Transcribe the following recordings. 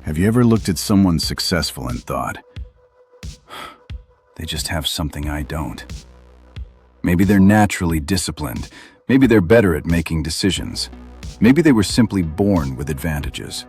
Have you ever looked at someone successful and thought, they just have something I don't? Maybe they're naturally disciplined. Maybe they're better at making decisions. Maybe they were simply born with advantages.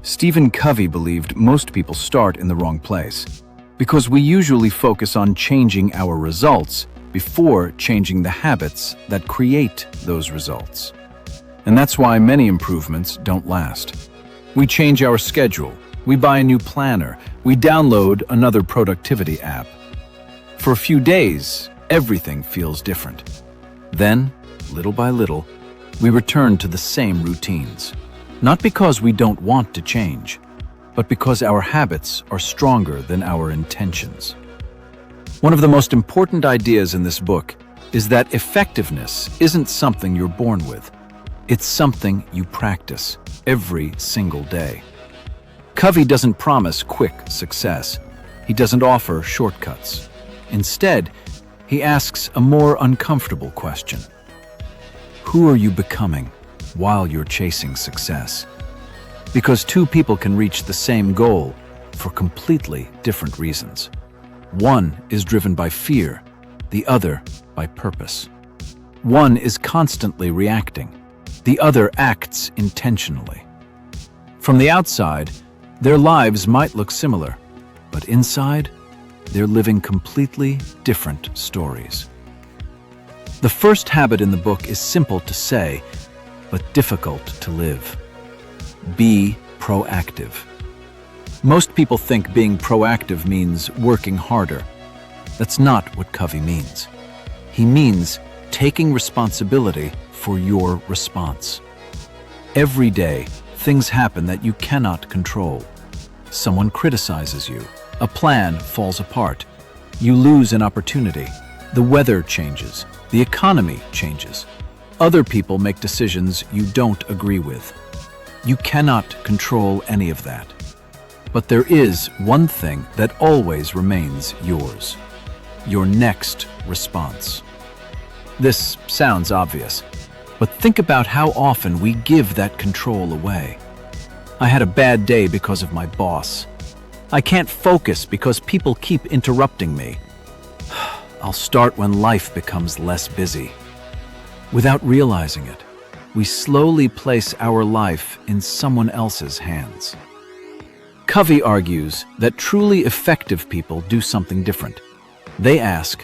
Stephen Covey believed most people start in the wrong place because we usually focus on changing our results before changing the habits that create those results. And that's why many improvements don't last. We change our schedule, we buy a new planner, we download another productivity app. For a few days, everything feels different. Then, little by little, we return to the same routines. Not because we don't want to change, but because our habits are stronger than our intentions. One of the most important ideas in this book is that effectiveness isn't something you're born with. It's something you practice every single day. Covey doesn't promise quick success. He doesn't offer shortcuts. Instead, he asks a more uncomfortable question. Who are you becoming while you're chasing success? Because two people can reach the same goal for completely different reasons. One is driven by fear, the other by purpose. One is constantly reacting, the other acts intentionally. From the outside, their lives might look similar, but inside, they're living completely different stories. The first habit in the book is simple to say, but difficult to live. Be proactive. Most people think being proactive means working harder. That's not what Covey means. He means taking responsibility for your response. Every day, things happen that you cannot control. Someone criticizes you. A plan falls apart. You lose an opportunity. The weather changes. The economy changes. Other people make decisions you don't agree with. You cannot control any of that. But there is one thing that always remains yours: your next response. This sounds obvious, but think about how often we give that control away. I had a bad day because of my boss. I can't focus because people keep interrupting me. I'll start when life becomes less busy. Without realizing it, we slowly place our life in someone else's hands. Covey argues that truly effective people do something different. They ask,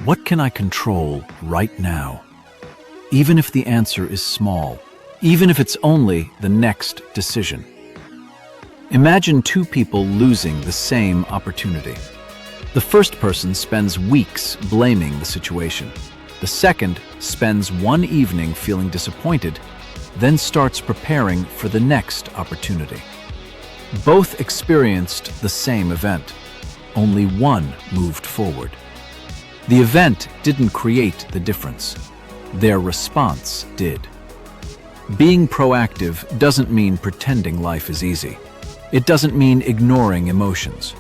what can I control right now? Even if the answer is small, even if it's only the next decision. Imagine two people losing the same opportunity. The first person spends weeks blaming the situation. The second spends one evening feeling disappointed, then starts preparing for the next opportunity. Both experienced the same event. Only one moved forward. The event didn't create the difference. Their response did. Being proactive doesn't mean pretending life is easy. It doesn't mean ignoring emotions.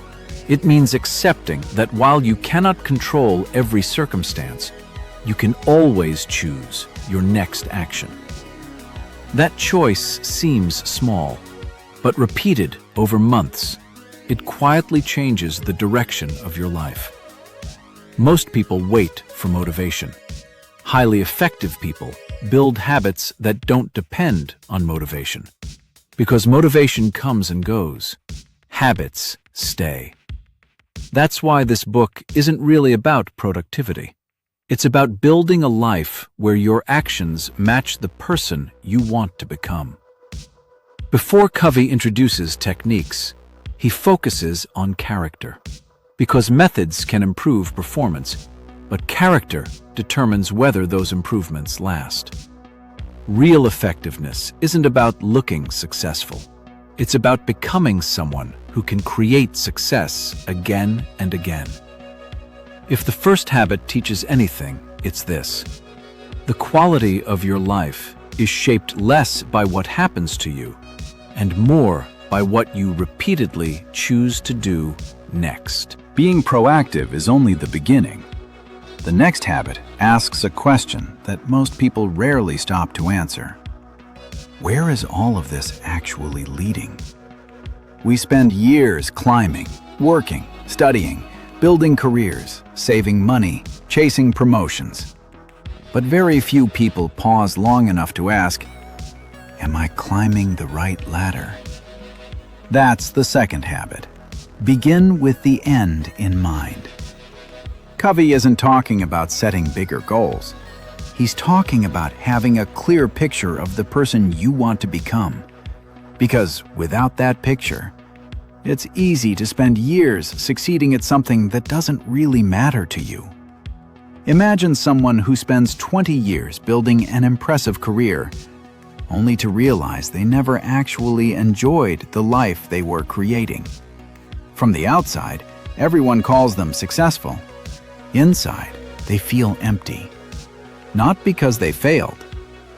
It means accepting that while you cannot control every circumstance, you can always choose your next action. That choice seems small, but repeated over months, it quietly changes the direction of your life. Most people wait for motivation. Highly effective people build habits that don't depend on motivation. Because motivation comes and goes, habits stay. That's why this book isn't really about productivity. It's about building a life where your actions match the person you want to become. Before Covey introduces techniques, he focuses on character. Because methods can improve performance, but character determines whether those improvements last. Real effectiveness isn't about looking successful. It's about becoming someone who can create success again and again. If the first habit teaches anything, it's this: the quality of your life is shaped less by what happens to you and more by what you repeatedly choose to do next. Being proactive is only the beginning. The next habit asks a question that most people rarely stop to answer. Where is all of this actually leading? We spend years climbing, working, studying, building careers, saving money, chasing promotions. But very few people pause long enough to ask, am I climbing the right ladder? That's the second habit. Begin with the end in mind. Covey isn't talking about setting bigger goals. He's talking about having a clear picture of the person you want to become. Because without that picture, it's easy to spend years succeeding at something that doesn't really matter to you. Imagine someone who spends 20 years building an impressive career, only to realize they never actually enjoyed the life they were creating. From the outside, everyone calls them successful. Inside, they feel empty. Not because they failed,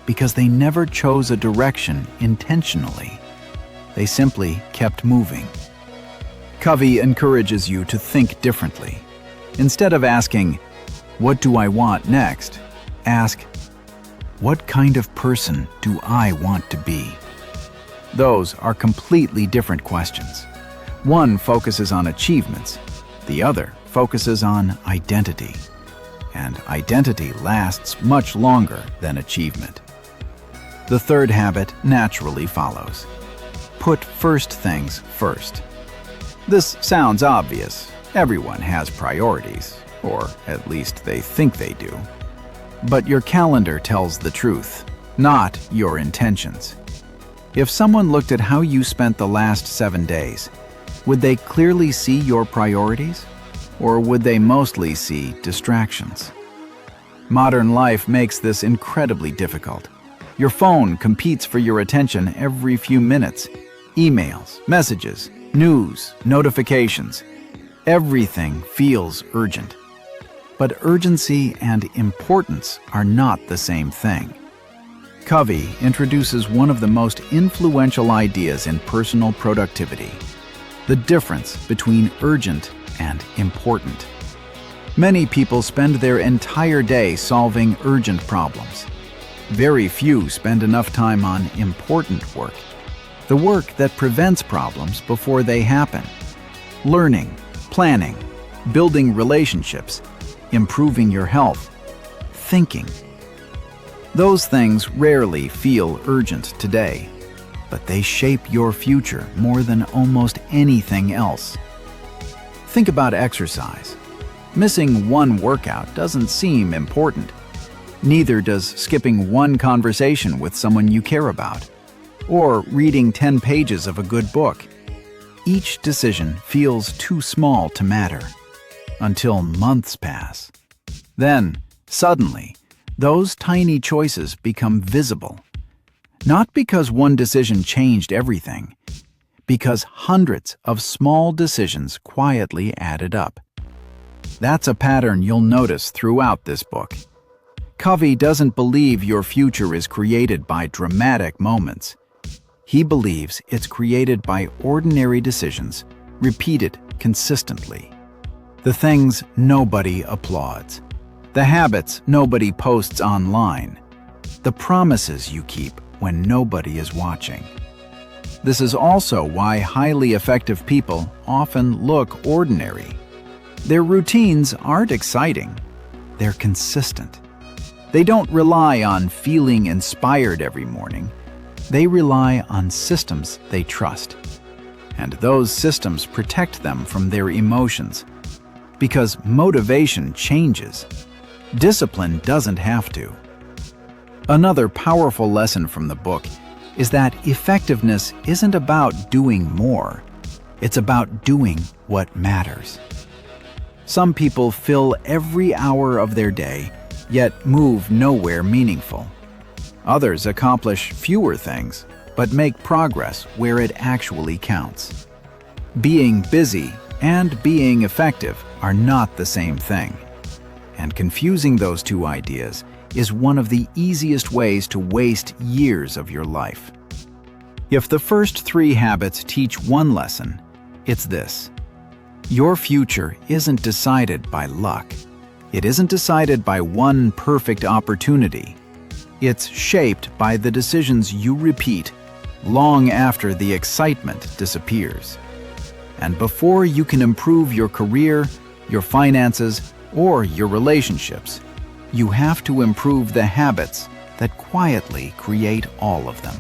because they never chose a direction intentionally. They simply kept moving. Covey encourages you to think differently. Instead of asking, "What do I want next?" ask, "What kind of person do I want to be?" Those are completely different questions. One focuses on achievements, the other focuses on identity. And identity lasts much longer than achievement. The third habit naturally follows. Put first things first. This sounds obvious. Everyone has priorities, or at least they think they do. But your calendar tells the truth, not your intentions. If someone looked at how you spent the last 7 days, would they clearly see your priorities? Or would they mostly see distractions? Modern life makes this incredibly difficult. Your phone competes for your attention every few minutes. Emails, messages, news, notifications. Everything feels urgent. But urgency and importance are not the same thing. Covey introduces one of the most influential ideas in personal productivity: the difference between urgent and important. Many people spend their entire day solving urgent problems. Very few spend enough time on important work, the work that prevents problems before they happen. Learning, planning, building relationships, improving your health, thinking. Those things rarely feel urgent today, but they shape your future more than almost anything else. Think about exercise. Missing one workout doesn't seem important. Neither does skipping one conversation with someone you care about, or reading 10 pages of a good book. Each decision feels too small to matter, until months pass. Then, suddenly, those tiny choices become visible. Not because one decision changed everything, because hundreds of small decisions quietly added up. That's a pattern you'll notice throughout this book. Covey doesn't believe your future is created by dramatic moments. He believes it's created by ordinary decisions, repeated consistently. The things nobody applauds, the habits nobody posts online, the promises you keep when nobody is watching. This is also why highly effective people often look ordinary. Their routines aren't exciting, they're consistent. They don't rely on feeling inspired every morning. They rely on systems they trust. And those systems protect them from their emotions. Because motivation changes. Discipline doesn't have to. Another powerful lesson from the book is that effectiveness isn't about doing more. It's about doing what matters. Some people fill every hour of their day, yet move nowhere meaningful. Others accomplish fewer things, but make progress where it actually counts. Being busy and being effective are not the same thing. And confusing those two ideas is one of the easiest ways to waste years of your life. If the first 3 habits teach one lesson, it's this: your future isn't decided by luck. It isn't decided by one perfect opportunity. It's shaped by the decisions you repeat, long after the excitement disappears. And before you can improve your career, your finances, or your relationships, you have to improve the habits that quietly create all of them.